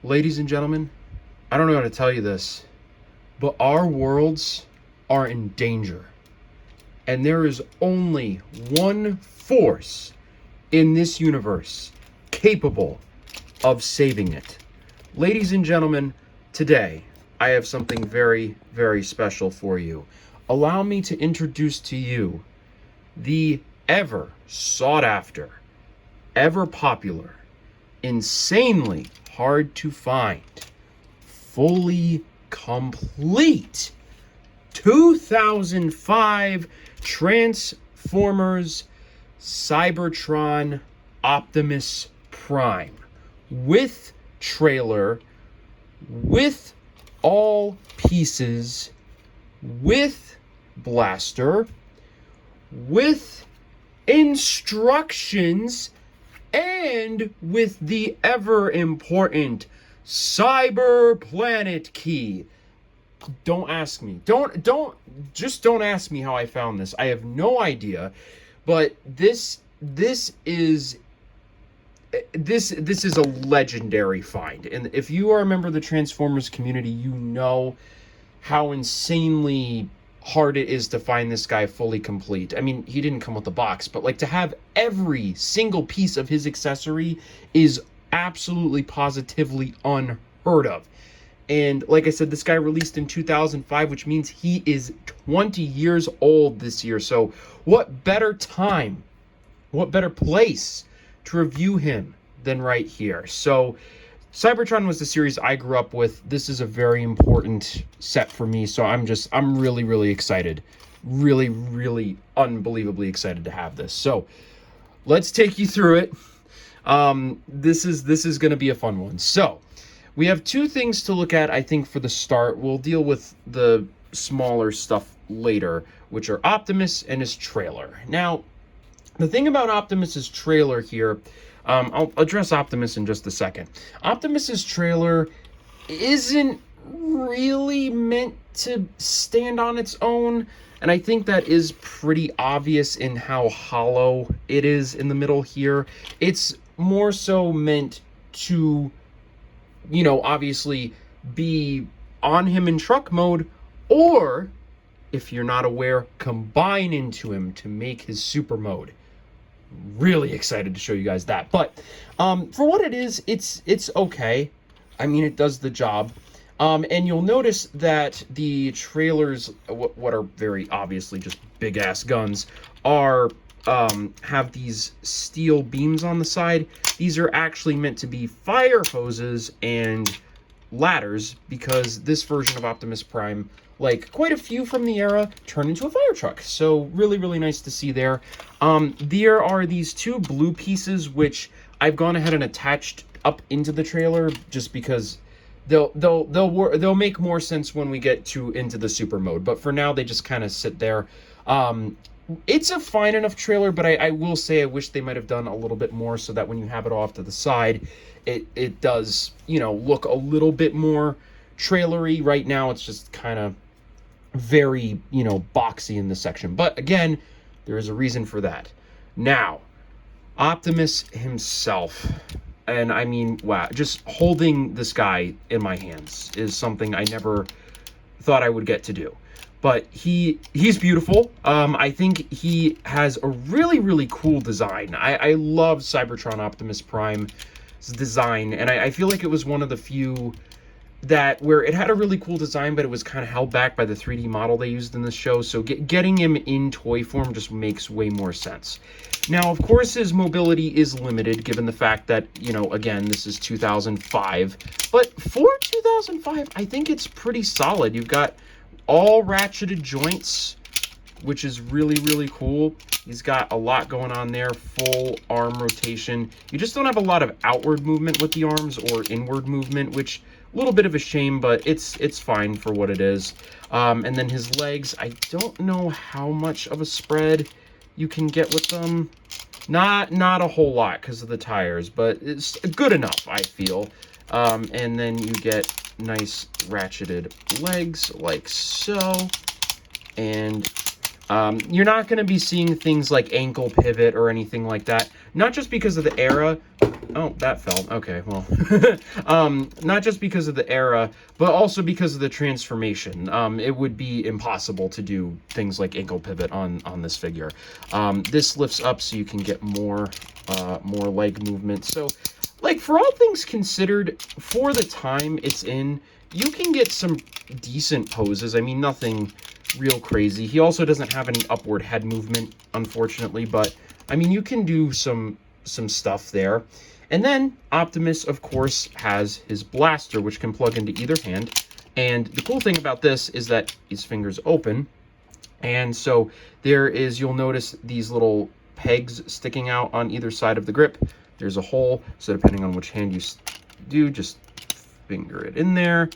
Ladies and gentlemen, I don't know how to tell you this, but our worlds are in danger. And there is only one force in this universe capable of saving it. Ladies and gentlemen, today I have something very, very special for you. Allow me to introduce to you the ever sought after, ever popular, insanely hard to find, fully complete 2005 Transformers Cybertron Optimus Prime with trailer, with all pieces, with blaster, with instructions, and with the ever important Cyber Planet key. Don't ask me. Don't ask me how I found this. I have no idea. But this is a legendary find. And if you are a member of the Transformers community, you know how insanely hard it is to find this guy fully complete. I mean, he didn't come with the box, but like to have every single piece of his accessory is absolutely positively unheard of. And like I said, this guy released in 2005, which means he is 20 years old this year. So what better time, what better place to review him than right here? So Cybertron was the series I grew up with. This is a very important set for me. So I'm really, really excited. Really, really unbelievably excited to have this. So let's take you through it. This is going to be a fun one. So we have two things to look at, I think, for the start. We'll deal with the smaller stuff later, which are Optimus and his trailer. Now, the thing about Optimus's trailer here, I'll address Optimus in just a second. Optimus's trailer isn't really meant to stand on its own, and I think that is pretty obvious in how hollow it is in the middle here. It's more so meant to, you know, obviously be on him in truck mode, or if you're not aware, combine into him to make his super mode. Really excited to show you guys that. But for what it is, it's okay. I mean, it does the job. And you'll notice that the trailers, what are very obviously just big ass guns, are have these steel beams on the side. These are actually meant to be fire hoses and ladders, because this version of Optimus Prime, like quite a few from the era, turn into a fire truck. So really, really nice to see there. There are these two blue pieces, which I've gone ahead and attached up into the trailer just because they'll make more sense when we get into the super mode. But for now, they just kind of sit there. It's a fine enough trailer, but I will say I wish they might have done a little bit more so that when you have it off to the side, it does, you know, look a little bit more trailery. Right now, it's just kind of very, you know, boxy in this section. But again, there is a reason for that. Now, Optimus himself, and I mean, wow, just holding this guy in my hands is something I never thought I would get to do. But he's beautiful. I think he has a really, really cool design. I love Cybertron Optimus Prime's design, and I feel like it was one of the few that where it had a really cool design, but it was kind of held back by the 3D model they used in the show. So getting him in toy form just makes way more sense. Now, of course, his mobility is limited given the fact that, you know, again, this is 2005. But for 2005, I think it's pretty solid. You've got all ratcheted joints, which is really, really cool. He's got a lot going on there, full arm rotation. You just don't have a lot of outward movement with the arms or inward movement, which a little bit of a shame, but it's fine for what it is. And then his legs, I don't know how much of a spread you can get with them. Not a whole lot because of the tires, but it's good enough, I feel. And then you get nice ratcheted legs like so. And you're not going to be seeing things like ankle pivot or anything like that. Not just because of the era, Oh, that fell. Okay, well. Not just because of the era, but also because of the transformation. It would be impossible to do things like ankle pivot on this figure. This lifts up so you can get more leg movement. So, like, for all things considered, for the time it's in, you can get some decent poses. I mean, nothing real crazy. He also doesn't have any upward head movement, unfortunately, but, I mean, you can do some stuff there. And then Optimus, of course, has his blaster, which can plug into either hand. And the cool thing about this is that his fingers open. And so there is, you'll notice these little pegs sticking out on either side of the grip. There's a hole, so depending on which hand you do, just finger it in there,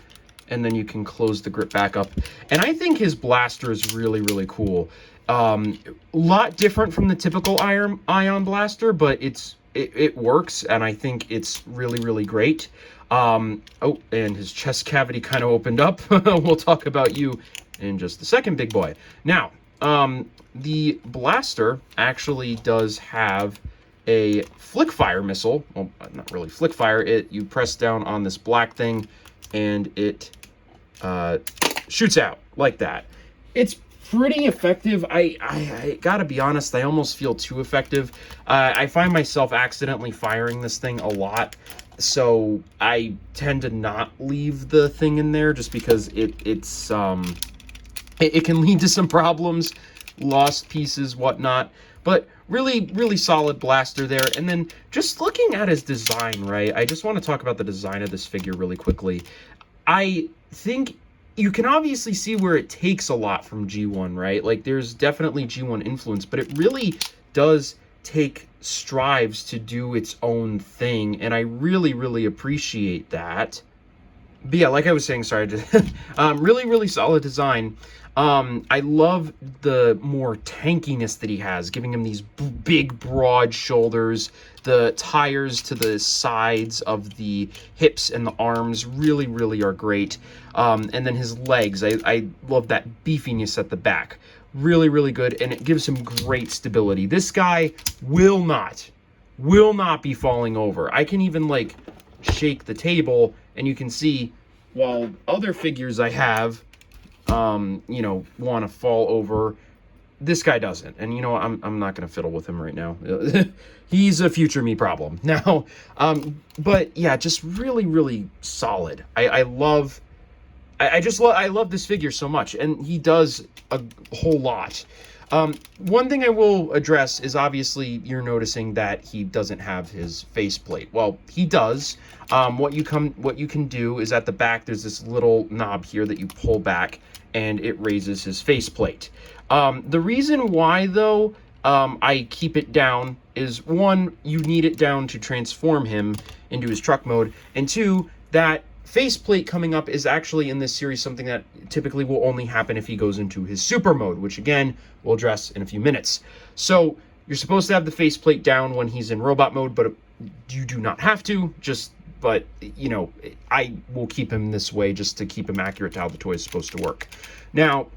and then you can close the grip back up. And I think his blaster is really, really cool. A lot different from the typical ion blaster, but it works, and I think it's really, really great. Oh, and his chest cavity kind of opened up. We'll talk about you in just a second, big boy. Now, the blaster actually does have a flick fire missile. Well, not really flick fire. You press down on this black thing, and it shoots out like that. It's pretty effective. I gotta be honest, I almost feel too effective. I find myself accidentally firing this thing a lot, so I tend to not leave the thing in there just because it can lead to some problems, lost pieces, whatnot. But really, really solid blaster there. And then just looking at his design, right? I just want to talk about the design of this figure really quickly. I think you can obviously see where it takes a lot from G1, right? Like, there's definitely G1 influence, but it really does take strives to do its own thing, and I really, really appreciate that. But yeah, like I was saying, sorry, really, really solid design. I love the more tankiness that he has, giving him these big, broad shoulders. The tires to the sides of the hips and the arms really, really are great. And then his legs, I love that beefiness at the back. Really, really good, and it gives him great stability. This guy will not be falling over. I can even, like, shake the table, and you can see, while other figures I have, you know, want to fall over, this guy doesn't. And, you know, I'm not going to fiddle with him right now. He's a future me problem. Now, but, yeah, just really, really solid. I love this figure so much, and he does a whole lot. One thing I will address is, obviously, you're noticing that he doesn't have his faceplate. Well, he does. What you can do is, at the back, there's this little knob here that you pull back, and it raises his faceplate. The reason why, though, I keep it down is, one, you need it down to transform him into his truck mode, and two, that faceplate coming up is actually in this series something that typically will only happen if he goes into his super mode, which again we'll address in a few minutes. So you're supposed to have the faceplate down when he's in robot mode, but you do not have to. But you know, I will keep him this way just to keep him accurate to how the toy is supposed to work. Now,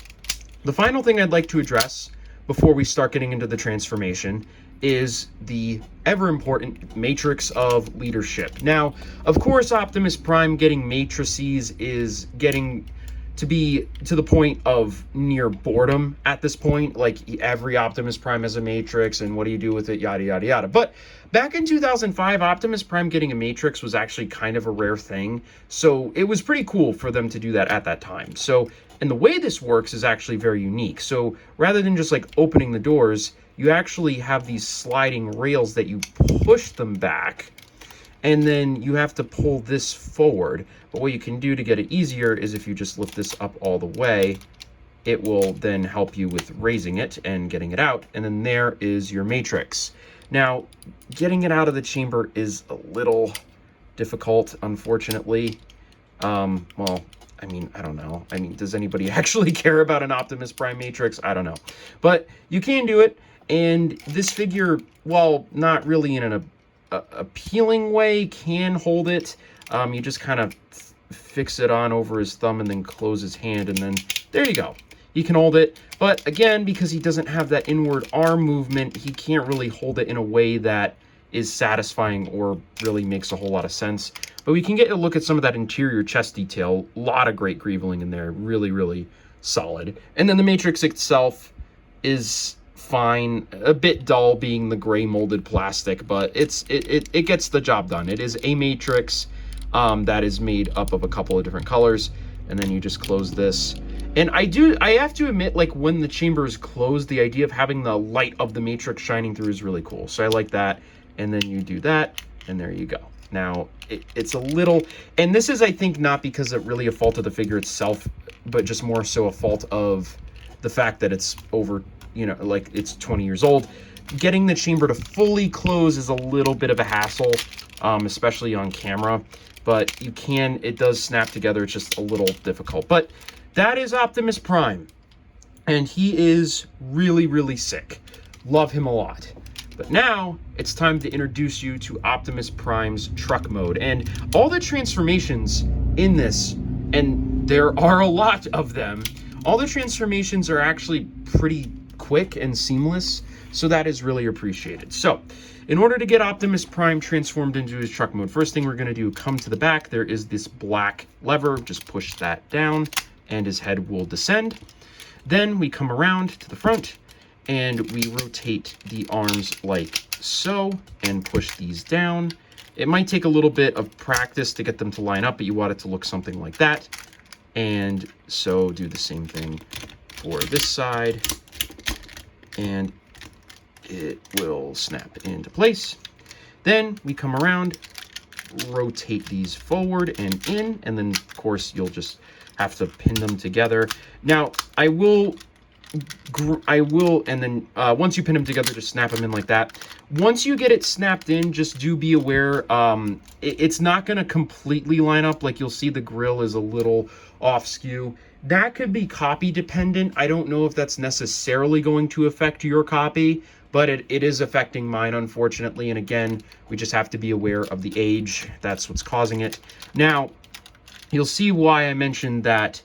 the final thing I'd like to address before we start getting into the transformation is the ever-important matrix of leadership. Now, of course, Optimus Prime getting matrices is getting to be to the point of near boredom at this point. Like, every Optimus Prime has a matrix, and what do you do with it, yada, yada, yada. But back in 2005, Optimus Prime getting a matrix was actually kind of a rare thing, so it was pretty cool for them to do that at that time. So, and the way this works is actually very unique. So, rather than just, like, opening the doors, you actually have these sliding rails that you push them back, and then you have to pull this forward. But what you can do to get it easier is, if you just lift this up all the way, it will then help you with raising it and getting it out, and then there is your matrix. Now, getting it out of the chamber is a little difficult, unfortunately. Well, I mean, I don't know. I mean, does anybody actually care about an Optimus Prime matrix? I don't know. But you can do it. And this figure, while not really in an appealing way, can hold it. You just kind of fix it on over his thumb and then close his hand, and then there you go. He can hold it. But again, because he doesn't have that inward arm movement, he can't really hold it in a way that is satisfying or really makes a whole lot of sense. But we can get a look at some of that interior chest detail. A lot of great greeveling in there. Really, really solid. And then the Matrix itself is fine. A bit dull being the gray molded plastic, but it gets the job done. It is a Matrix that is made up of a couple of different colors. And then you just close this. And I have to admit, like, when the chamber is closed, the idea of having the light of the Matrix shining through is really cool. So I like that. And then you do that, and there you go. Now, it's a little, and this is, I think, not because it really a fault of the figure itself, but just more so a fault of the fact that it's over, you know, like, it's 20 years old. Getting the chamber to fully close is a little bit of a hassle, especially on camera. But you can, it does snap together. It's just a little difficult. But that is Optimus Prime. And he is really, really sick. Love him a lot. But now it's time to introduce you to Optimus Prime's truck mode. And all the transformations in this, and there are a lot of them, all the transformations are actually pretty quick and seamless. So that is really appreciated. So in order to get Optimus Prime transformed into his truck mode, first thing we're going to do, come to the back. There is this black lever. Just push that down and his head will descend. Then we come around to the front and we rotate the arms like so and push these down. It might take a little bit of practice to get them to line up, but you want it to look something like that. And so do the same thing for this side. And it will snap into place. Then we come around, rotate these forward and in, and then of course you'll just have to pin them together. Now I will, and then once you pin them together, just snap them in like that. Once you get it snapped in, just do be aware, it's not going to completely line up. Like, you'll see the grill is a little off skew. That could be copy dependent. I don't know if that's necessarily going to affect your copy, but it is affecting mine, unfortunately. And again, we just have to be aware of the age. That's what's causing it. Now, you'll see why I mentioned that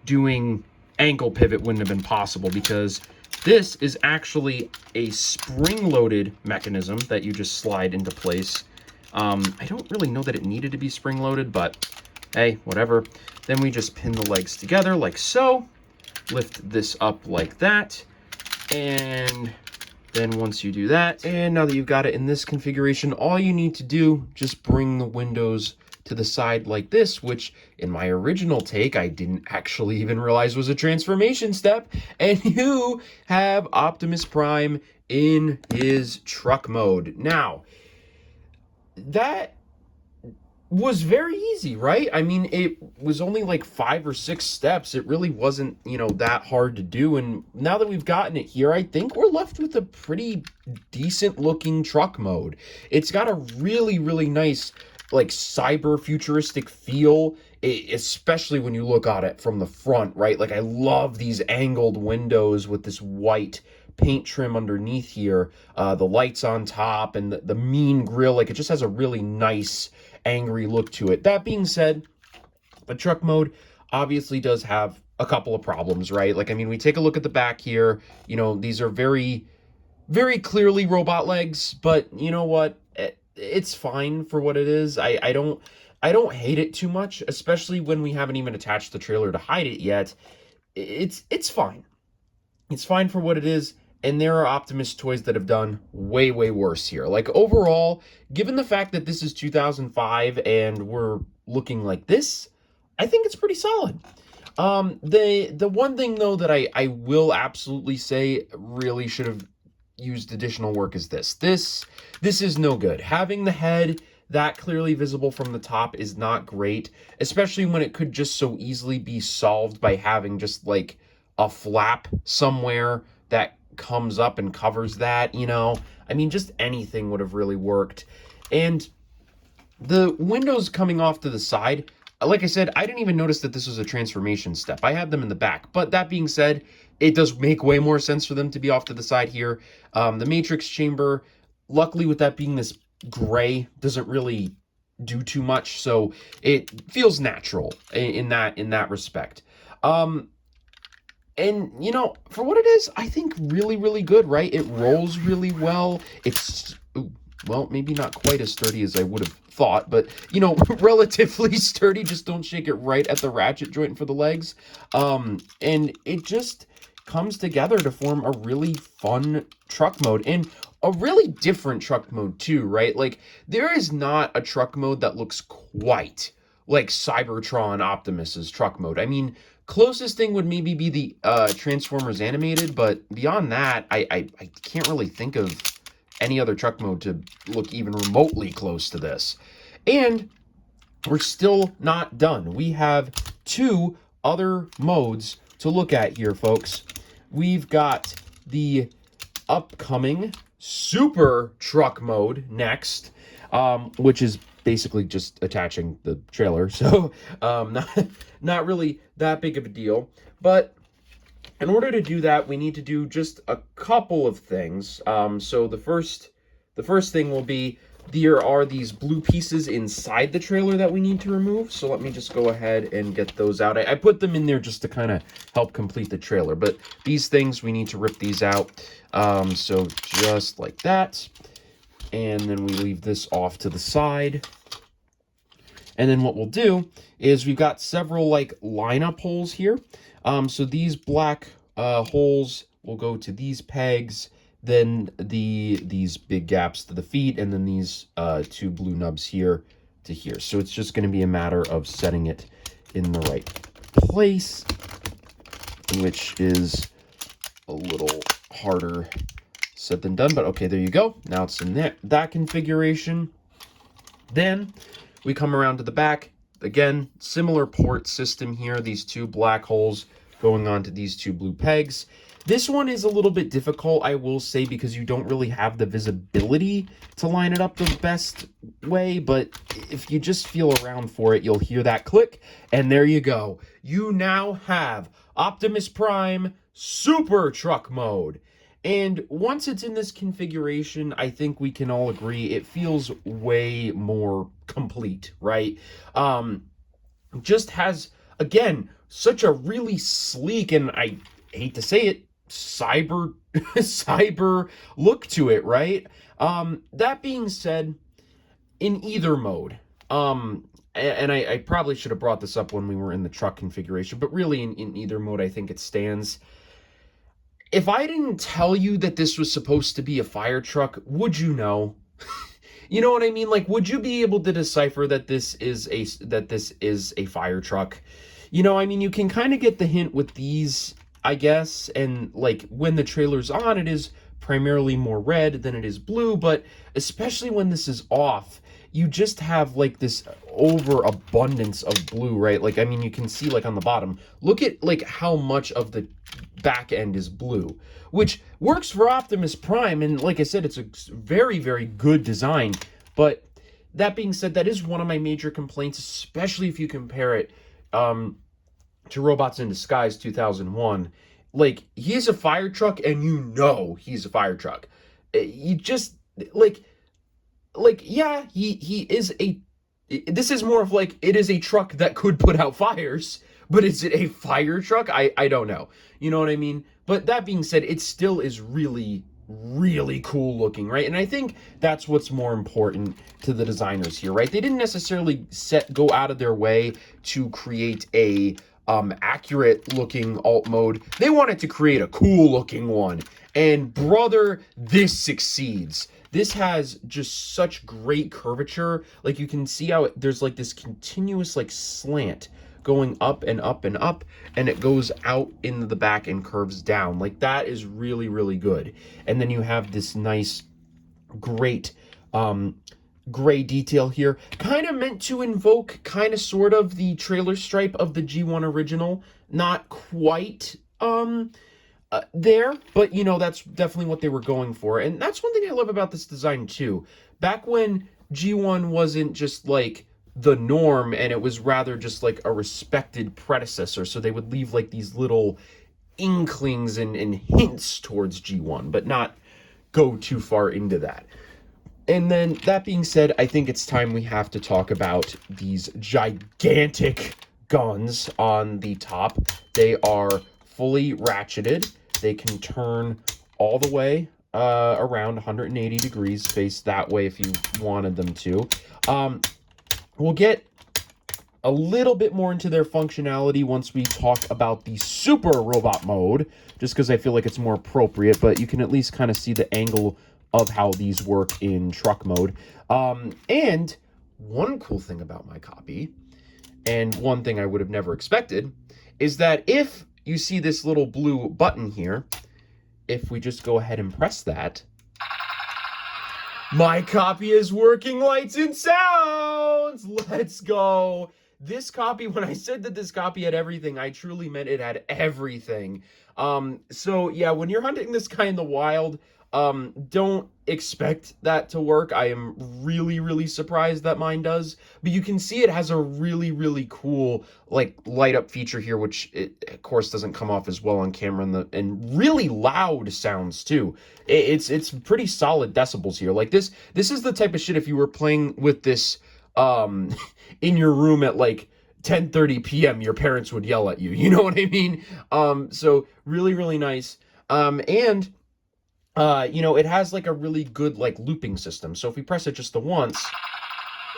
doing ankle pivot wouldn't have been possible, because this is actually a spring-loaded mechanism that you just slide into place. I don't really know that it needed to be spring-loaded, but hey, whatever. Then we just pin the legs together like so, lift this up like that, and then once you do that, and now that you've got it in this configuration, all you need to do, just bring the windows to the side like this, which in my original take, I didn't actually even realize was a transformation step, and you have Optimus Prime in his truck mode. Now, that was very easy, right? I mean, it was only like 5 or 6 steps. It really wasn't, you know, that hard to do. And now that we've gotten it here, I think we're left with a pretty decent looking truck mode. It's got a really, really nice, like, cyber futuristic feel, especially when you look at it from the front, right? Like, I love these angled windows with this white paint trim underneath here, the lights on top, and the mean grill. Like, it just has a really nice angry look to it. That being said, the truck mode obviously does have a couple of problems, right? Like, I mean, we take a look at the back here, you know, these are very, very clearly robot legs, but you know what? It's fine for what it is. I don't hate it too much, especially when we haven't even attached the trailer to hide it yet. It's fine. It's fine for what it is. And there are Optimus toys that have done way, way worse here. Like, overall, given the fact that this is 2005 and we're looking like this, I think it's pretty solid. The one thing, though, that I will absolutely say really should have used additional work is this. This is no good. Having the head that clearly visible from the top is not great, especially when it could just so easily be solved by having just, like, a flap somewhere that comes up and covers that, you know. I mean, just anything would have really worked. And the windows coming off to the side, like I said, I didn't even notice that this was a transformation step. I had them in the back. But that being said, it does make way more sense for them to be off to the side here. The Matrix chamber, luckily with that being this gray, doesn't really do too much. So it feels natural in that respect. And, you know, for what it is, I think really, really good, right? It rolls really well. It's well, maybe not quite as sturdy as I would have thought, but, you know, relatively sturdy. Just don't shake it right at the ratchet joint for the legs. And it just comes together to form a really fun truck mode, and a really different truck mode too, right? Like, there is not a truck mode that looks quite like Cybertron Optimus's truck mode. I mean, closest thing would maybe be the Transformers animated, but beyond that, I can't really think of any other truck mode to look even remotely close to this. And we're still not done. We have 2 other modes to look at here, folks. We've got the upcoming Super Truck mode next, which is basically just attaching the trailer. So not really that big of a deal. But in order to do that, we need to do just a couple of things. So the first thing will be, there are these blue pieces inside the trailer that we need to remove. So let me just go ahead and get those out. I put them in there just to kind of help complete the trailer. But these things, we need to rip these out. So just like that. And then we leave this off to the side. And then what we'll do is, we've got several like lineup holes here. So these black holes will go to these pegs, then these big gaps to the feet, and then these 2 blue nubs here to here. So it's just going to be a matter of setting it in the right place, which is a little harder said than done, but okay, there you go. Now it's in that configuration. Then we come around to the back. Again, similar port system here. These 2 black holes going onto these 2 blue pegs. This one is a little bit difficult, I will say, because you don't really have the visibility to line it up the best way, but if you just feel around for it, you'll hear that click, and there you go. You now have Optimus Prime Super Truck mode. And once it's in this configuration, I think we can all agree it feels way more complete, right? Just has, again, such a really sleek, and I hate to say it, cyber look to it, right? That being said, in either mode, and I probably should have brought this up when we were in the truck configuration, but really in either mode, I think it stands. If I didn't tell you that this was supposed to be a fire truck, would you know? You know what I mean? Like, would you be able to decipher that this is a fire truck? You know, I mean, you can kind of get the hint with these, I guess, and like when the trailer's on, it is primarily more red than it is blue, but especially when this is off, you just have like this overabundance of blue, right? Like, I mean, you can see like on the bottom, look at like how much of the back end is blue, which works for Optimus Prime, and like I said, it's a very, very good design. But that being said, that is one of my major complaints, especially if you compare it to Robots in Disguise 2001. Like, he's a fire truck, and you know he's a fire truck. You just like yeah, he is a, this is more of like, it is a truck that could put out fires, but is it a fire truck? I don't know. You know what I mean? But that being said, it still is really, really cool looking, right? And I think that's what's more important to the designers here, right? They didn't necessarily go out of their way to create a accurate looking alt mode. They wanted to create a cool looking one. And brother, this succeeds. This has just such great curvature. Like, you can see how there's like this continuous like slant going up and up and up, and it goes out into the back and curves down. Like, that is really, really good. And then you have this nice, great gray detail here, kind of meant to invoke kind of sort of the trailer stripe of the G1 original. Not quite there, but you know, that's definitely what they were going for. And that's one thing I love about this design too. Back when G1 wasn't just like the norm, and it was rather just like a respected predecessor, so they would leave like these little inklings and hints towards G1, but not go too far into that. And then, that being said, I think it's time we have to talk about these gigantic guns on the top. They are fully ratcheted. They can turn all the way around 180 degrees, face that way if you wanted them to. We'll get a little bit more into their functionality once we talk about the super robot mode, just because I feel like it's more appropriate, but you can at least kind of see the angle of how these work in truck mode. And one cool thing about my copy, and one thing I would have never expected, is that if you see this little blue button here, if we just go ahead and press that, my copy is working lights and sounds! Let's go! This copy, when I said that this copy had everything, I truly meant it had everything. So yeah, when you're hunting this guy in the wild, don't expect that to work. I am really surprised that mine does, but you can see it has a really cool like light up feature here, which it of course doesn't come off as well on camera, and really loud sounds too. It's pretty solid decibels here. Like this is the type of shit if you were playing with this in your room at like 10:30 p.m. your parents would yell at you. You know what I mean? So really nice. And you know, it has like a really good like looping system. So if we press it just the once,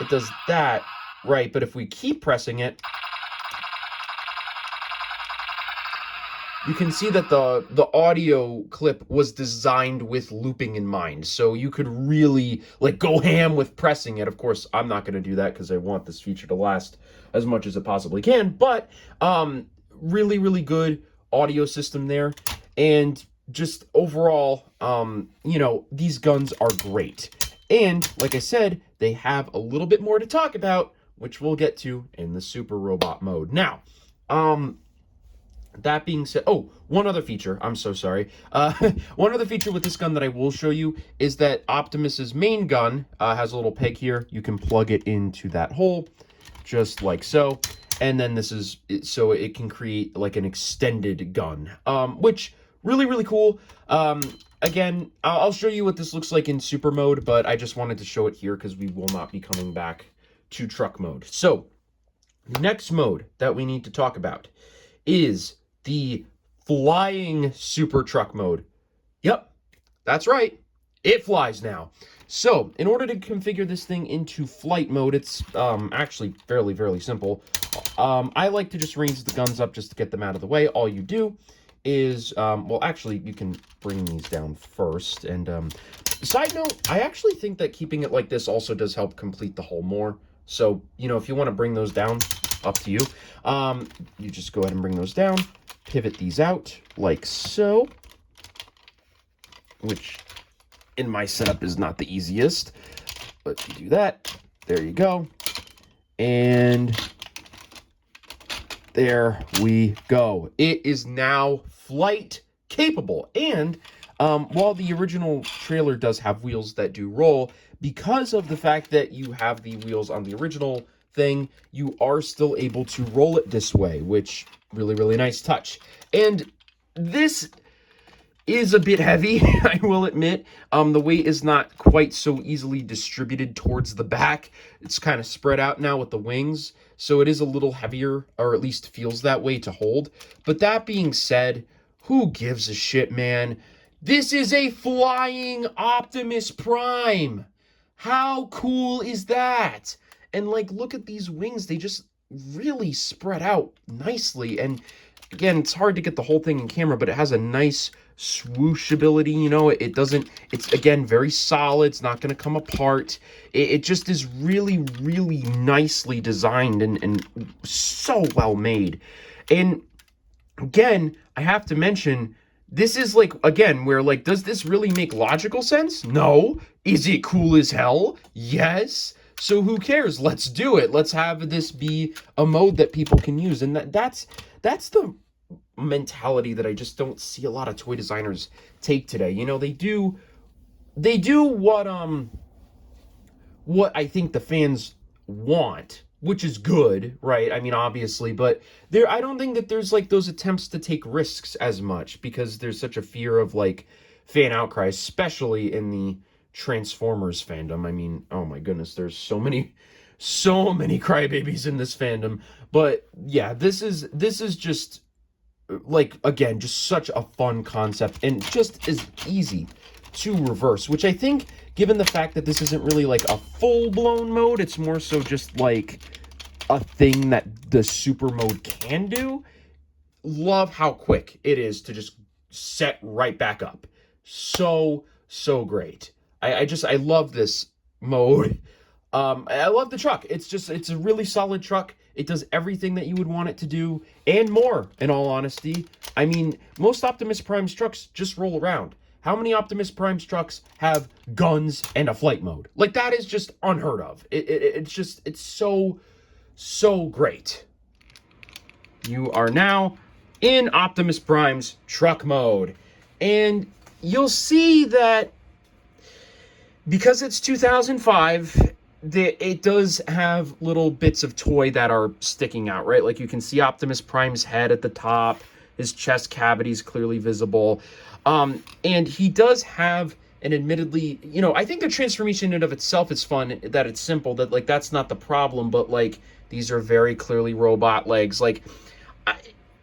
it does that, right? But if we keep pressing it, you can see that the audio clip was designed with looping in mind. So you could really like go ham with pressing it. Of course, I'm not going to do that because I want this feature to last as much as it possibly can. But really good audio system there. And just overall, you know, these guns are great. And like I said, they have a little bit more to talk about, which we'll get to in the super robot mode. Now, that being said, oh, one other feature, I'm so sorry. One other feature with this gun that I will show you is that Optimus's main gun has a little peg here. You can plug it into that hole, just like so. And then this is, so it can create like an extended gun, which really cool. Again, I'll show you what this looks like in super mode, but I just wanted to show it here because we will not be coming back to truck mode. So, the next mode that we need to talk about is the flying super truck mode. Yep, that's right. It flies now. So, in order to configure this thing into flight mode, it's actually fairly simple. I like to just raise the guns up just to get them out of the way. All you do is, well, actually, you can bring these down first. And side note, I actually think that keeping it like this also does help complete the hull more. So, you know, if you want to bring those down, up to you. You just go ahead and bring those down, pivot these out like so, which in my setup is not the easiest, but you do that. There you go. And there we go. It is now flight capable. And while the original trailer does have wheels that do roll, because of the fact that you have the wheels on the original thing, you are still able to roll it this way, which really nice touch. And this is a bit heavy, I will admit. The weight is not quite so easily distributed towards the back. It's kind of spread out now with the wings, so it is a little heavier, or at least feels that way to hold. But that being said, who gives a shit, man? This is a flying Optimus Prime. How cool is that? And like, look at these wings. They just really spread out nicely. And again, it's hard to get the whole thing in camera, but it has a nice swooshability, you know. It's again very solid. It's not going to come apart. It just is really nicely designed and so well made. And again, I have to mention, this is like, again, where like, does this really make logical sense? No. Is it cool as hell? Yes. So who cares? Let's do it. Let's have this be a mode that people can use. And that's the mentality that I just don't see a lot of toy designers take today. You know, they do what I think the fans want, which is good, right? I mean, obviously, but I don't think that there's like those attempts to take risks as much, because there's such a fear of like fan outcry, especially in the Transformers fandom. I mean, oh my goodness, there's so many crybabies in this fandom. But yeah, this is just like, again, just such a fun concept, and just as easy to reverse, which I think, given the fact that this isn't really like a full-blown mode, it's more so just like a thing that the super mode can do. Love how quick it is to just set right back up. So great. I love this mode. I love the truck. It's a really solid truck. It does everything that you would want it to do and more, in all honesty. I mean, most Optimus Prime's trucks just roll around. How many Optimus Prime's trucks have guns and a flight mode? Like, that is just unheard of. It's so great. You are now in Optimus Prime's truck mode. And you'll see that because it's 2005, it does have little bits of toy that are sticking out, right? Like, you can see Optimus Prime's head at the top, his chest cavity is clearly visible. And he does have an admittedly, I think the transformation in and of itself is fun, that it's simple, that, like, that's not the problem, but, like, these are very clearly robot legs. Like,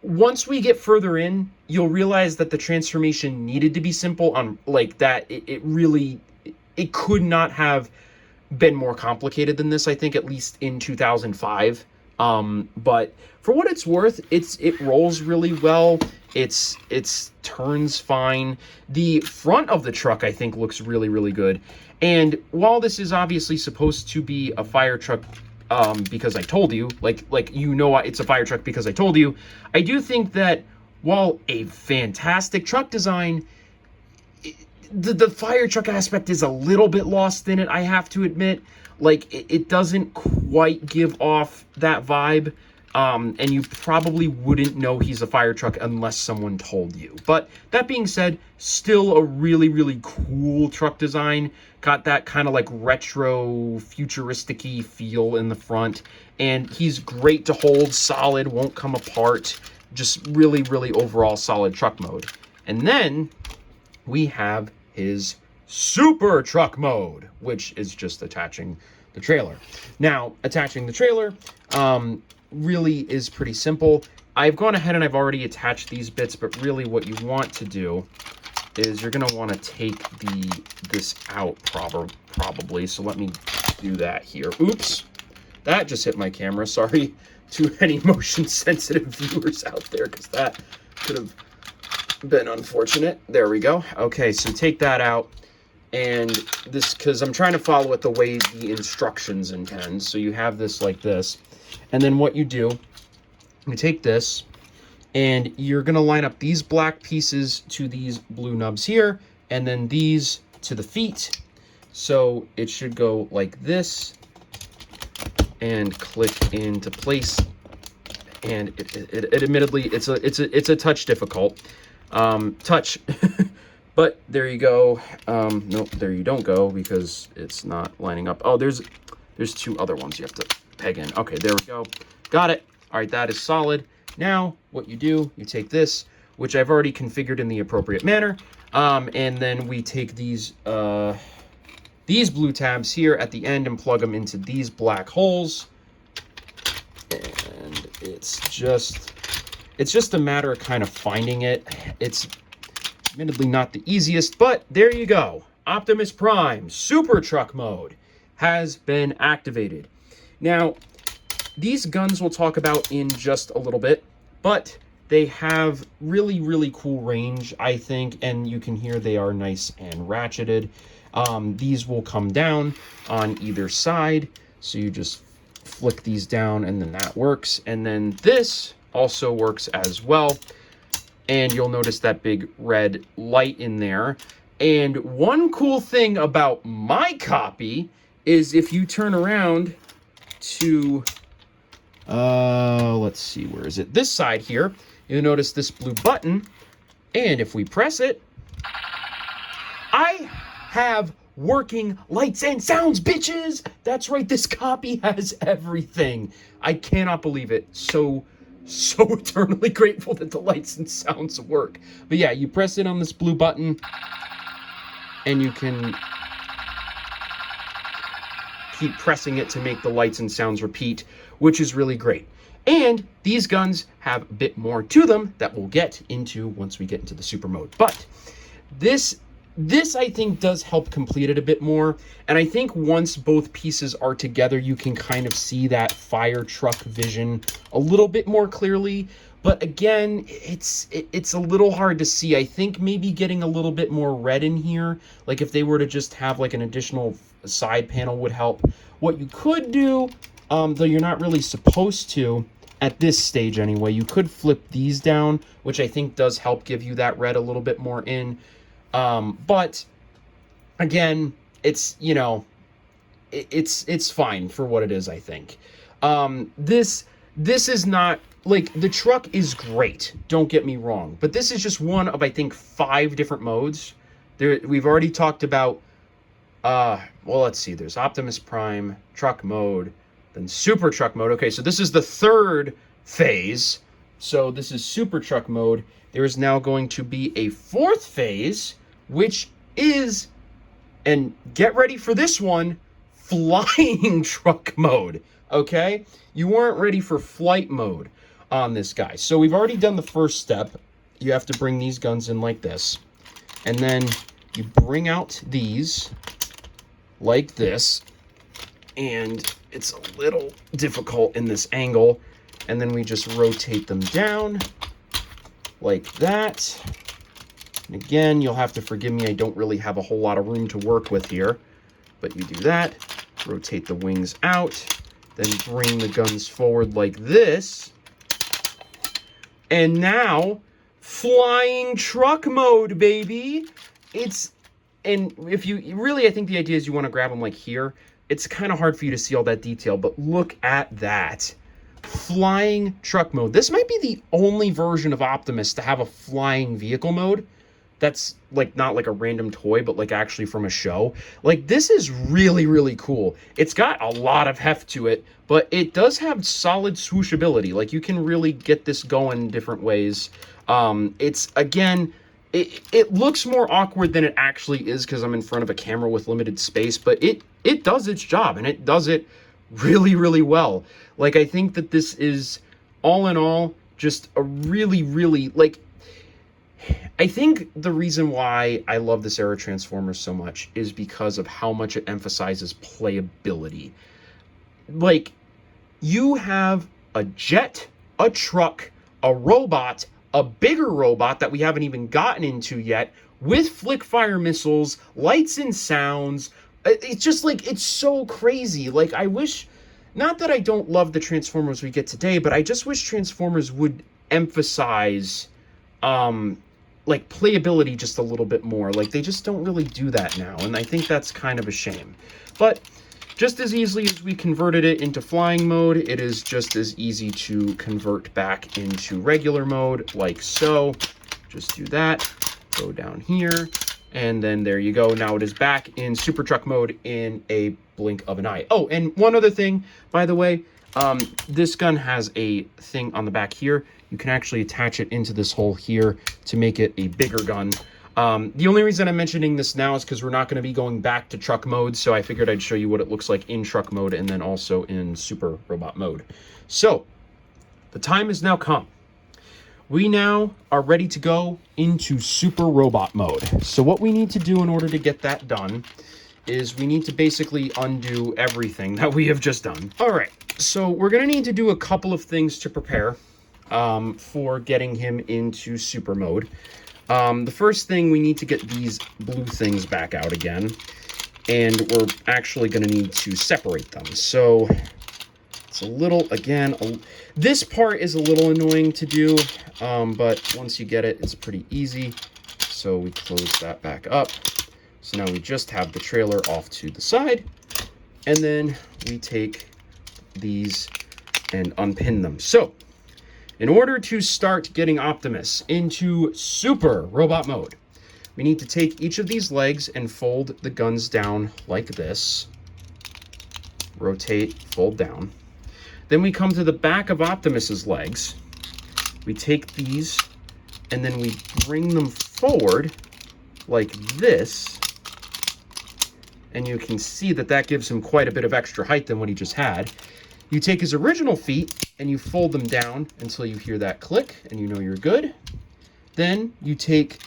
once we get further in, you'll realize that the transformation needed to be simple on, like, that it could not have been more complicated than this, I think, at least in 2005. But for what it's worth, it rolls really well. It's turns fine. The front of the truck, I think, looks really, really good. And while this is obviously supposed to be a fire truck, because I told you, it's a fire truck because I told you, I do think that while a fantastic truck design, the fire truck aspect is a little bit lost in it, I have to admit. Like, it doesn't quite give off that vibe, and you probably wouldn't know he's a fire truck unless someone told you. But that being said, still a really, really cool truck design. Got that kind of like retro, futuristic-y feel in the front, and he's great to hold, solid, won't come apart. Just really, really overall solid truck mode. And then we have his super truck mode, which is just attaching the trailer. Now, attaching the trailer really is pretty simple. I've gone ahead and I've already attached these bits, but really what you want to do is you're going to want to take this out probably. So let me do that here. Oops, that just hit my camera. Sorry to any motion sensitive viewers out there, because that could have been unfortunate. There we go. Okay, so take that out. And this, because I'm trying to follow it the way the instructions intend. So you have this like this. And then what you do, you take this, and you're going to line up these black pieces to these blue nubs here, and then these to the feet. So it should go like this, and click into place. And it admittedly, it's a touch difficult. Touch. But there you go. Nope, there you don't go, because it's not lining up. Oh, there's two other ones you have to peg in. Okay, there we go. Got it. All right, that is solid. Now, what you do, you take this, which I've already configured in the appropriate manner, and then we take these blue tabs here at the end and plug them into these black holes. And it's just a matter of kind of finding it. It's admittedly not the easiest, but there you go. Optimus Prime Super Truck Mode has been activated. Now, these guns we'll talk about in just a little bit, but they have really, really cool range, I think, and you can hear they are nice and ratcheted. These will come down on either side, so you just flick these down and then that works. And then this also works as well. And you'll notice that big red light in there. And one cool thing about my copy is if you turn around to, let's see, where is it? This side here, you'll notice this blue button. And if we press it, I have working lights and sounds, bitches. That's right, this copy has everything. I cannot believe it. So eternally grateful that the lights and sounds work. But yeah, you press it on this blue button and you can keep pressing it to make the lights and sounds repeat, which is really great. And these guns have a bit more to them that we'll get into once we get into the super mode. But this this, I think, does help complete it a bit more. And I think once both pieces are together, you can kind of see that fire truck vision a little bit more clearly. But again, it's a little hard to see. I think maybe getting a little bit more red in here, like if they were to just have like an additional side panel, would help. What you could do, though you're not really supposed to at this stage anyway, you could flip these down, which I think does help give you that red a little bit more in. But again, it's, you know, it's fine for what it is, I think. This is not, like, the truck is great, don't get me wrong, but this is just one of, I think, 5 different modes. We've already talked about, well, let's see, there's Optimus Prime, truck mode, then super truck mode. Okay, so this is the 3rd phase. So this is super truck mode. There is now going to be a 4th phase, which is, and get ready for this one, flying truck mode. Okay, you weren't ready for flight mode on this guy. So we've already done the first step. You have to bring these guns in like this, and then you bring out these like this, and it's a little difficult in this angle, and then we just rotate them down like that. And again, you'll have to forgive me, I don't really have a whole lot of room to work with here, but you do that, rotate the wings out, then bring the guns forward like this, and now flying truck mode, baby. And if you really, I think the idea is you want to grab them like here. It's kind of hard for you to see all that detail, but look at that. Flying truck mode. This might be the only version of Optimus to have a flying vehicle mode. That's like not like a random toy, but like actually from a show. Like, this is really, really cool. It's got a lot of heft to it, but it does have solid swooshability. Like, you can really get this going different ways. It's, again, it looks more awkward than it actually is because I'm in front of a camera with limited space, but it does its job, and it does it really, really well. Like, I think that this is, all in all, just a really, really, like, I think the reason why I love this era Transformers so much is because of how much it emphasizes playability. Like, you have a jet, a truck, a robot, a bigger robot that we haven't even gotten into yet, with flick fire missiles, lights and sounds. It's just like, it's so crazy. Like, I wish, not that I don't love the Transformers we get today, but I just wish Transformers would emphasize like playability just a little bit more. Like, they just don't really do that now, and I think that's kind of a shame. But just as easily as we converted it into flying mode, it is just as easy to convert back into regular mode, like so. Just do that, go down here, and then there you go. Now it is back in super truck mode in a blink of an eye. Oh, and one other thing, by the way, this gun has a thing on the back here. You can actually attach it into this hole here to make it a bigger gun. The only reason I'm mentioning this now is because we're not going to be going back to truck mode, so I figured I'd show you what it looks like in truck mode and then also in super robot mode. So, the time has now come. We now are ready to go into super robot mode. So what we need to do in order to get that done is we need to basically undo everything that we have just done. All right, so we're going to need to do a couple of things to prepare for getting him into super mode. The first thing, we need to get these blue things back out again, and we're actually going to need to separate them. So it's a little, again, this part is a little annoying to do, but once you get it, it's pretty easy. So we close that back up. So now we just have the trailer off to the side, and then we take these and unpin them. So in order to start getting Optimus into super robot mode, we need to take each of these legs and fold the guns down like this. Rotate, fold down. Then we come to the back of Optimus's legs. We take these and then we bring them forward like this. And you can see that that gives him quite a bit of extra height than what he just had. You take his original feet and you fold them down until you hear that click and you know you're good. Then you take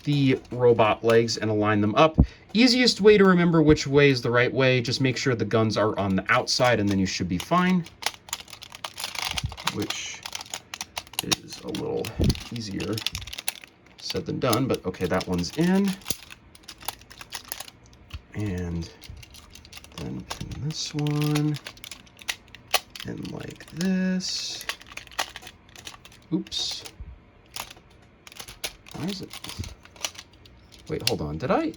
the robot legs and align them up. Easiest way to remember which way is the right way, just make sure the guns are on the outside and then you should be fine. Which is a little easier said than done, but okay, that one's in. And then pin this one, and like this. Oops. Why is it? Wait, hold on. Did I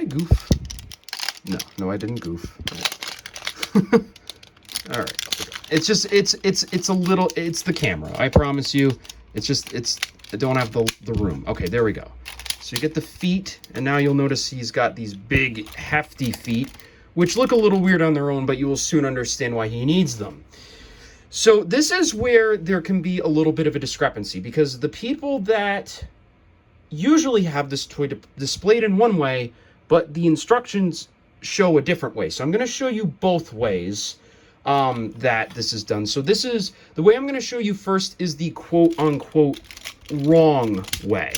goof? No, I didn't goof. All right. It's just, it's a little, it's the camera. I promise you. I don't have the room. Okay, there we go. So you get the feet, and now you'll notice he's got these big, hefty feet, which look a little weird on their own, but you will soon understand why he needs them. So this is where there can be a little bit of a discrepancy, because the people that usually have this toy displayed in one way, but the instructions show a different way. So I'm going to show you both ways that this is done. So this is, the way I'm going to show you first is the quote-unquote wrong way.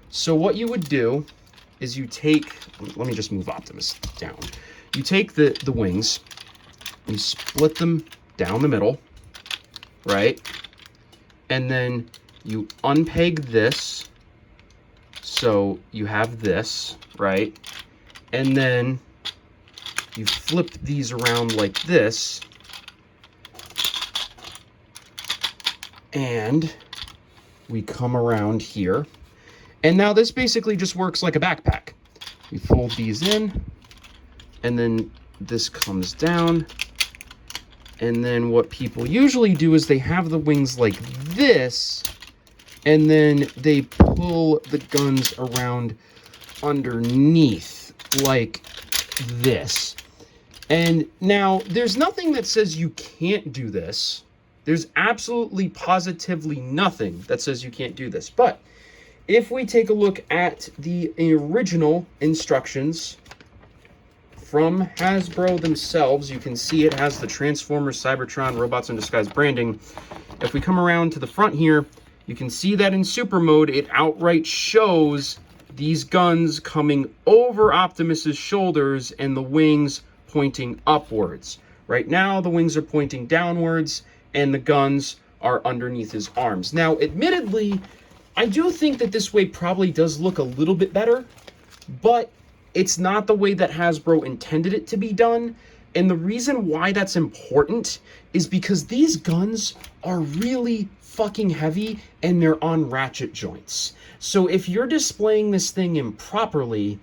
So what you would do is you take, let me just move Optimus down. You take the wings, you split them down the middle, right? And then you unpeg this, so you have this, right? And then you flip these around like this, and we come around here. And now this basically just works like a backpack. We fold these in, and then this comes down. And then what people usually do is they have the wings like this, and then they pull the guns around underneath like this. And now there's nothing that says you can't do this. There's absolutely positively nothing that says you can't do this. But if we take a look at the original instructions from Hasbro themselves, you can see it has the Transformers, Cybertron, Robots in Disguise branding. If we come around to the front here, you can see that in super mode, it outright shows these guns coming over Optimus's shoulders and the wings pointing upwards. Right now, the wings are pointing downwards and the guns are underneath his arms. Now, admittedly, I do think that this way probably does look a little bit better, but it's not the way that Hasbro intended it to be done. And the reason why that's important is because these guns are really fucking heavy and they're on ratchet joints. So if you're displaying this thing improperly,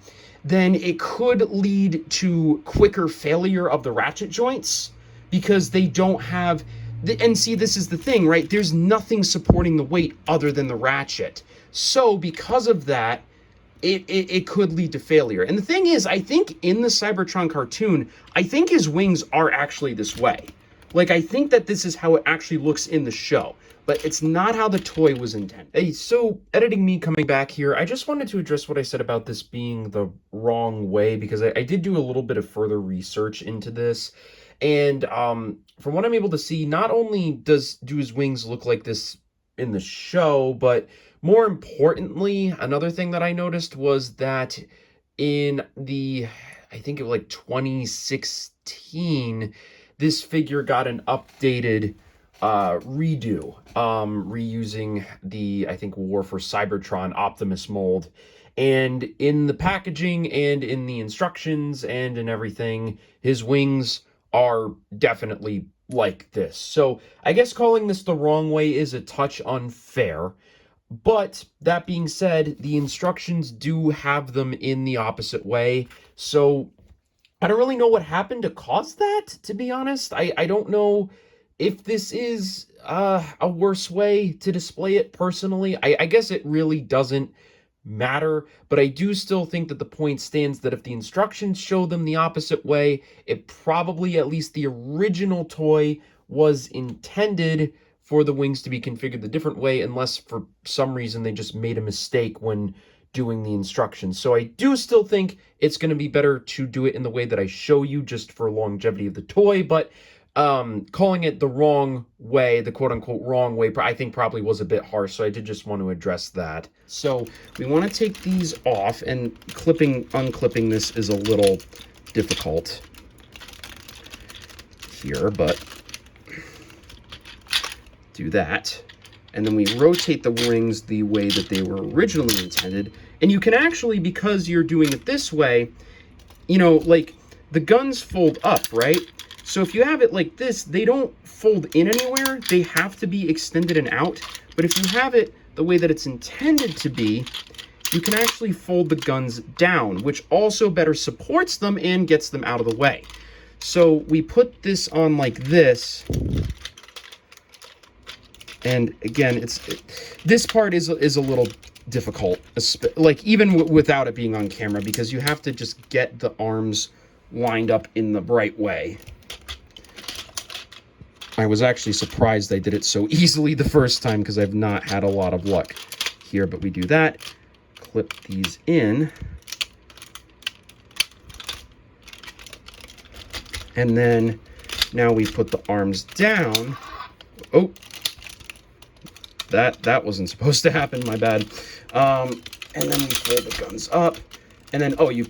then it could lead to quicker failure of the ratchet joints because they don't have... And see, this is the thing, right? There's nothing supporting the weight other than the ratchet. So because of that, it could lead to failure. And the thing is, I think in the Cybertron cartoon, I think his wings are actually this way. Like, I think that this is how it actually looks in the show. But it's not how the toy was intended. Hey, so editing me coming back here, I just wanted to address what I said about this being the wrong way, because I did do a little bit of further research into this. And from what I'm able to see, not only do his wings look like this in the show, but more importantly, another thing that I noticed was that in the, I think it was like 2016, this figure got an updated redo, reusing the, I think, War for Cybertron Optimus mold. And in the packaging and in the instructions and in everything, his wings are definitely like this. So I guess calling this the wrong way is a touch unfair. But that being said, the instructions do have them in the opposite way. So I don't really know what happened to cause that, to be honest. I don't know if this is a worse way to display it personally. I guess it really doesn't matter, but I do still think that the point stands that if the instructions show them the opposite way, it probably, at least the original toy, was intended for the wings to be configured the different way, unless for some reason they just made a mistake when doing the instructions. So I do still think it's going to be better to do it in the way that I show you, just for longevity of the toy, but calling it the wrong way, the quote-unquote wrong way, I think probably was a bit harsh, so I did just want to address that. So we want to take these off, and unclipping this is a little difficult here, but do that. And then we rotate the rings the way that they were originally intended. And you can actually, because you're doing it this way, you know, like, the guns fold up, right? So if you have it like this, they don't fold in anywhere. They have to be extended and out. But if you have it the way that it's intended to be, you can actually fold the guns down, which also better supports them and gets them out of the way. So we put this on like this. And again, this part is a little difficult, like even without it being on camera, because you have to just get the arms lined up in the right way. I was actually surprised I did it so easily the first time, because I've not had a lot of luck here, but we do that. Clip these in. And then now we put the arms down. Oh, that wasn't supposed to happen, my bad. And then we fold the guns up. And then, oh, you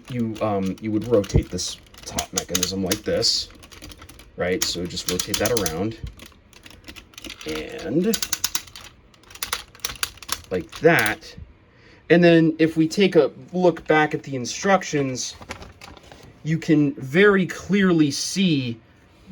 would rotate this top mechanism like this, right? So just rotate that around. And like that. And then if we take a look back at the instructions, you can very clearly see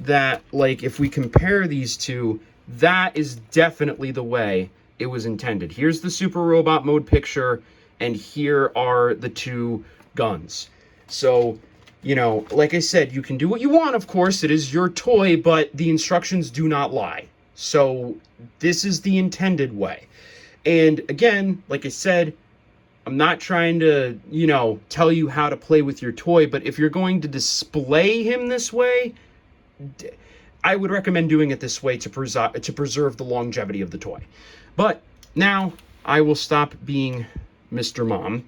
that, like, if we compare these two, that is definitely the way it was intended. Here's the Super Robot Mode picture, and here are the two guns. So, you know, like I said, you can do what you want, of course. It is your toy, but the instructions do not lie. So this is the intended way. And again, like I said, I'm not trying to, you know, tell you how to play with your toy, but if you're going to display him this way, I would recommend doing it this way to preserve the longevity of the toy. But now I will stop being Mr. Mom.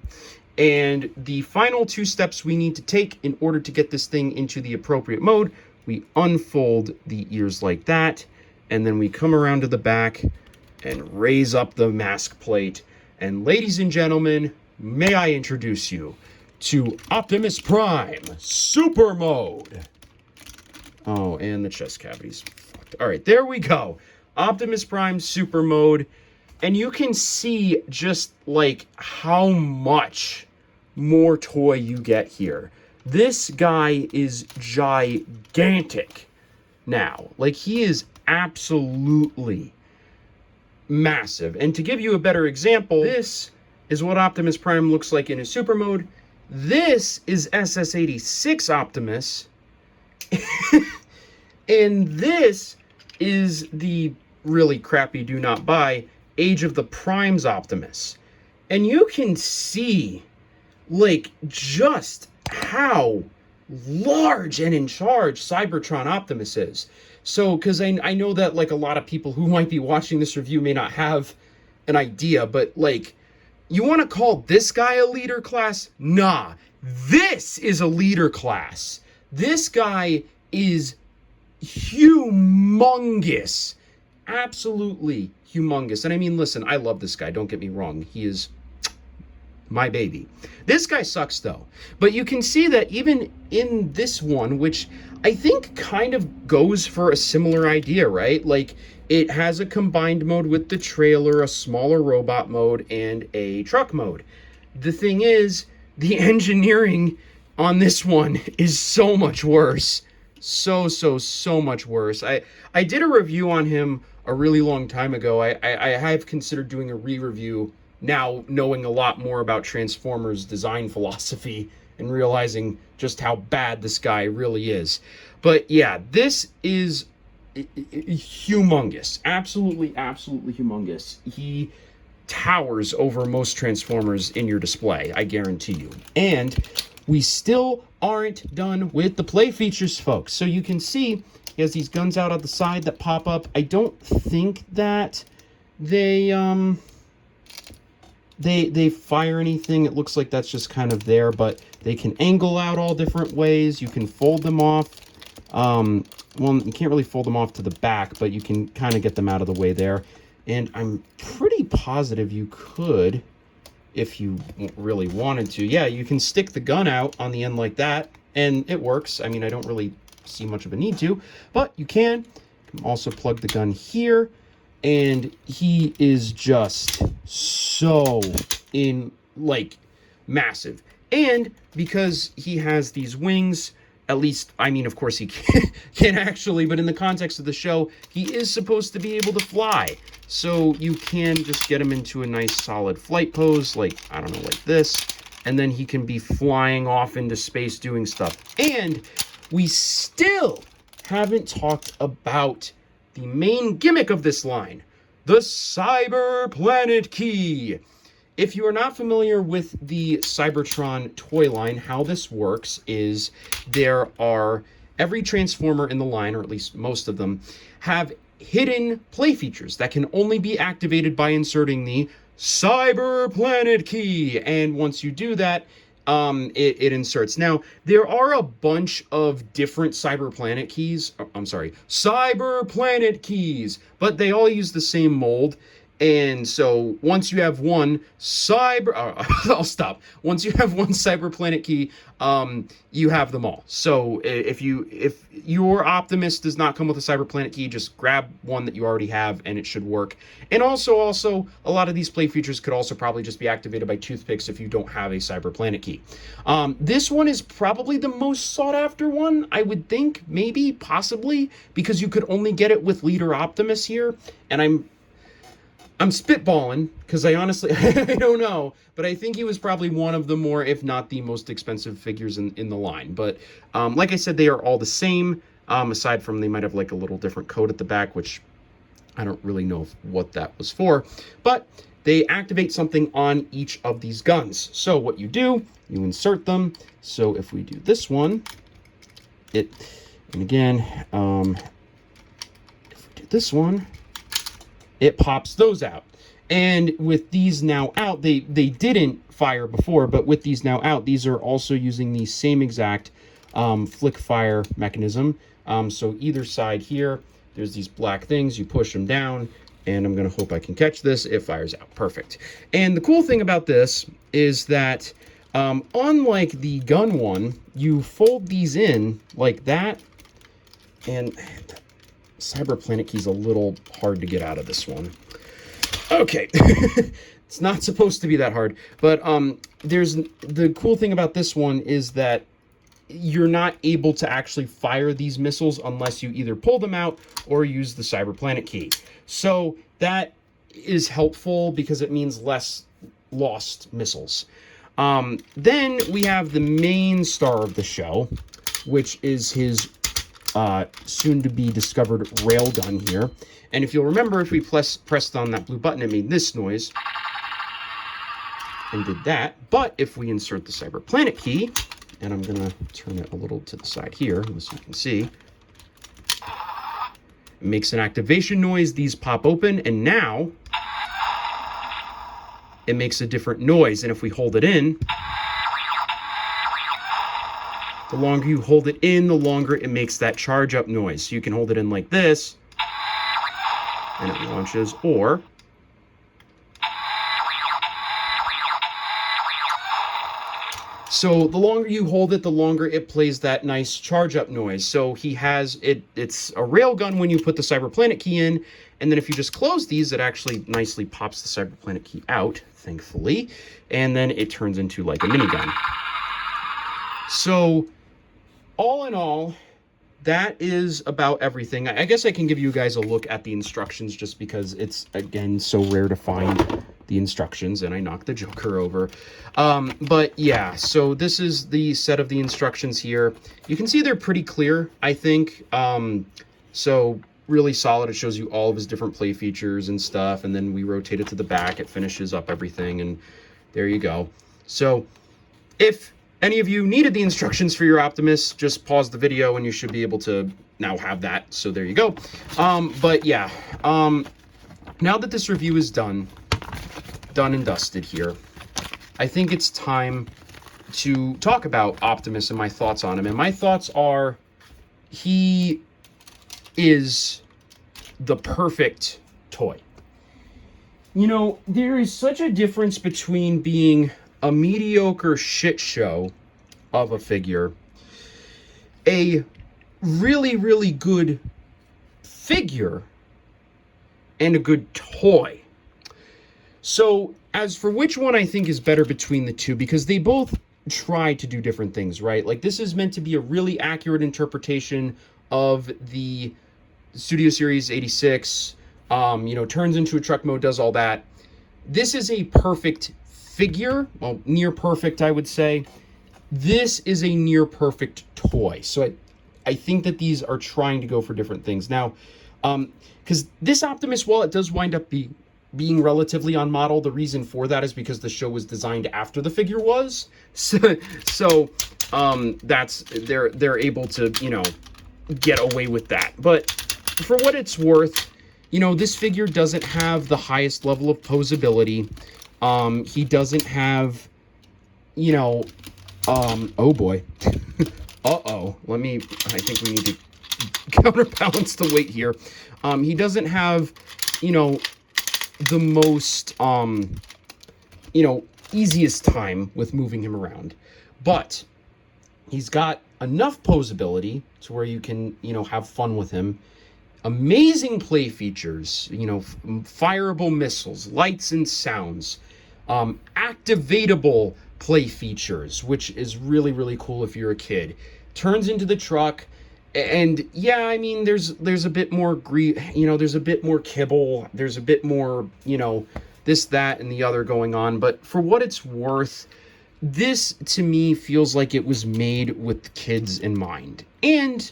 And the final two steps we need to take in order to get this thing into the appropriate mode, we unfold the ears like that, and then we come around to the back and raise up the mask plate. And ladies and gentlemen, may I introduce you to Optimus Prime Super Mode. Oh, and the chest cavities. All right, there we go. Optimus Prime Super Mode. And you can see just, like, how much more toy you get here. This guy is gigantic now. Like, he is absolutely massive. And to give you a better example, this is what Optimus Prime looks like in his Super Mode. This is SS-86 Optimus. And this is the really crappy do not buy Age of the Primes Optimus. And you can see, like, just how large and in charge Cybertron Optimus is. So, because I know that, like, a lot of people who might be watching this review may not have an idea, but, like, you want to call this guy a leader class? Nah, this is a leader class. This guy is humongous. Absolutely humongous. And I mean, listen, I love this guy. Don't get me wrong. He is my baby. This guy sucks, though. But you can see that even in this one, which I think kind of goes for a similar idea, right? Like, it has a combined mode with the trailer, a smaller robot mode, and a truck mode. The thing is, the engineering on this one is so much worse. So much worse. I did a review on him a really long time ago. I have considered doing a re-review now, knowing a lot more about Transformers design philosophy and realizing just how bad this guy really is. But yeah, this is humongous. Absolutely humongous. He towers over most Transformers in your display, I guarantee you. And we still aren't done with the play features, folks. So you can see he has these guns out on the side that pop up. I don't think that they fire anything. It looks like that's just kind of there, but they can angle out all different ways. You can fold them off. well, you can't really fold them off to the back, but you can kind of get them out of the way there. And I'm pretty positive you could, if you really wanted to. Yeah, you can stick the gun out on the end like that, and it works. I mean, I don't really see much of a need to, but you can. You can also plug the gun here, and he is just so massive. And because he has these wings, at least, I mean, of course he can't actually, but in the context of the show, he is supposed to be able to fly. So you can just get him into a nice solid flight pose, like, I don't know, like this. And then he can be flying off into space doing stuff. And we still haven't talked about the main gimmick of this line, the Cyber Planet Key. If you are not familiar with the Cybertron toy line, how this works is every Transformer in the line, or at least most of them, have hidden play features that can only be activated by inserting the Cyber Planet Key. And once you do that, it inserts. Now, there are a bunch of different Cyber Planet keys, but they all use the same mold. And so once you have one I'll stop. Once you have one Cyber Planet key, you have them all. So if your Optimus does not come with a Cyber Planet key, just grab one that you already have and it should work. And also a lot of these play features could also probably just be activated by toothpicks if you don't have a Cyber Planet key. This one is probably the most sought after one, I would think, maybe, possibly, because you could only get it with Leader Optimus here. And I'm spitballing, because I honestly, I don't know, but I think he was probably one of the more, if not the most expensive figures in the line. But like I said, they are all the same, aside from they might have like a little different code at the back, which I don't really know what that was for. But they activate something on each of these guns. So what you do, you insert them. So if we do this one, and again, if we do this one, it pops those out. And with these now out, they didn't fire before, but with these now out, these are also using the same exact flick fire mechanism. So either side here, there's these black things, you push them down, and I'm gonna hope I can catch this, it fires out, perfect. And the cool thing about this is that unlike the gun one, you fold these in like that, and Cyber Planet Key's a little hard to get out of this one. Okay, it's not supposed to be that hard, but the cool thing about this one is that you're not able to actually fire these missiles unless you either pull them out or use the Cyber Planet Key. So that is helpful because it means less lost missiles. Then we have the main star of the show, which is his soon-to-be discovered railgun here. And if you'll remember, if we pressed on that blue button, it made this noise and did that. But if we insert the Cyber Planet key, and I'm gonna turn it a little to the side here, so you can see, it makes an activation noise. These pop open, and now it makes a different noise. And if we hold it in, the longer you hold it in, the longer it makes that charge up noise. So you can hold it in like this, and it launches, or so the longer you hold it, the longer it plays that nice charge up noise. So he has it, it's a railgun when you put the Cyber Planet key in, and then if you just close these, it actually nicely pops the Cyber Planet key out, thankfully, and then it turns into like a minigun. So all in all, that is about everything. I guess I can give you guys a look at the instructions just because it's, again, so rare to find the instructions, and I knocked the Joker over. But yeah, so this is the set of the instructions here. You can see they're pretty clear, I think. So really solid. It shows you all of his different play features and stuff, and then we rotate it to the back. It finishes up everything, and there you go. So if any of you needed the instructions for your Optimus, just pause the video and you should be able to now have that. So there you go. But yeah, now that this review is done and dusted here, I think it's time to talk about Optimus and my thoughts on him. And my thoughts are, he is the perfect toy. You know, there is such a difference between being a mediocre shit show of a figure, a really, really good figure, and a good toy. So, as for which one I think is better between the two, because they both try to do different things, right? Like, this is meant to be a really accurate interpretation of the Studio Series 86, turns into a truck mode, does all that. This is a perfect figure, well, near perfect, I would say. This is a near perfect toy. So I think that these are trying to go for different things. Now, because this Optimus, while it does wind up being relatively on model, the reason for that is because the show was designed after the figure was. So that's they're able to, get away with that. But for what it's worth, this figure doesn't have the highest level of posability. He doesn't have, oh boy. Uh-oh. I think we need to counterbalance the weight here. He doesn't have, the most, easiest time with moving him around. But he's got enough posability to where you can, have fun with him. Amazing play features, fireable missiles, lights and sounds, activatable play features, which is really, really cool if you're a kid. Turns into the truck, and yeah, I mean, there's a bit more there's a bit more kibble, there's a bit more, this, that, and the other going on. But for what it's worth, this to me feels like it was made with kids in mind, and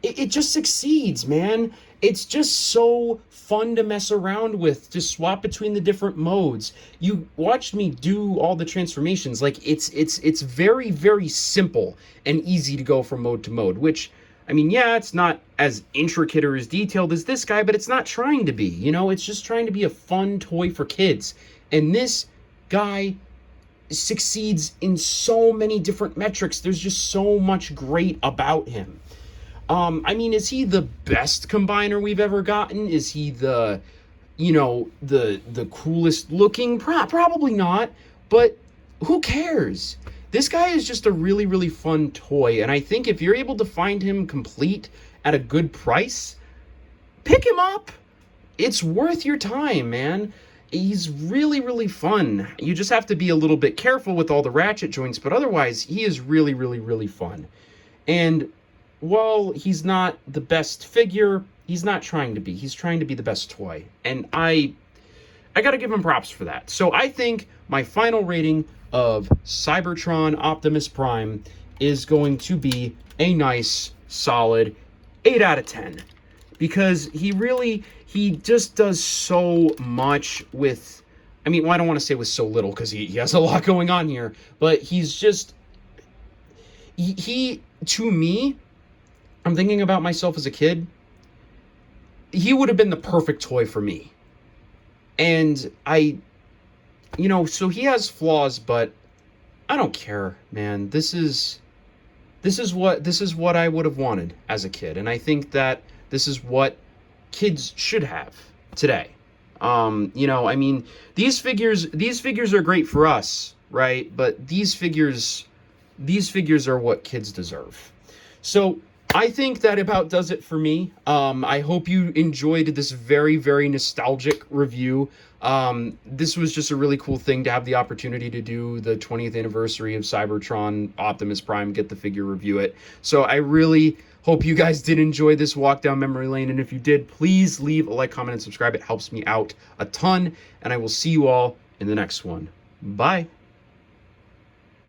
it just succeeds, man. It's just so fun to mess around with, to swap between the different modes. You watched me do all the transformations. Like, it's very, very simple and easy to go from mode to mode, which, I mean, yeah, it's not as intricate or as detailed as this guy, but it's not trying to be, it's just trying to be a fun toy for kids. And this guy succeeds in so many different metrics. There's just so much great about him. I mean, is he the best combiner we've ever gotten? Is he the coolest looking? Probably not, but who cares? This guy is just a really, really fun toy, and I think if you're able to find him complete at a good price, pick him up. It's worth your time, man. He's really, really fun. You just have to be a little bit careful with all the ratchet joints, but otherwise, he is really, really, really fun. And while he's not the best figure, he's not trying to be. He's trying to be the best toy. And I gotta give him props for that. So I think my final rating of Cybertron Optimus Prime is going to be a nice, solid 8 out of 10. Because he just does so much with, I mean, well, I don't want to say with so little, because he has a lot going on here. But he's just, he to me, I'm thinking about myself as a kid, he would have been the perfect toy for me. And so he has flaws, but I don't care, man. This is what I would have wanted as a kid. And I think that this is what kids should have today. I mean, these figures are great for us, right? But these figures are what kids deserve. So I think that about does it for me. I hope you enjoyed this very, very nostalgic review. This was just a really cool thing to have the opportunity to do the 20th anniversary of Cybertron Optimus Prime, get the figure, review it. So I really hope you guys did enjoy this walk down memory lane. And if you did, please leave a like, comment, and subscribe. It helps me out a ton. And I will see you all in the next one. Bye.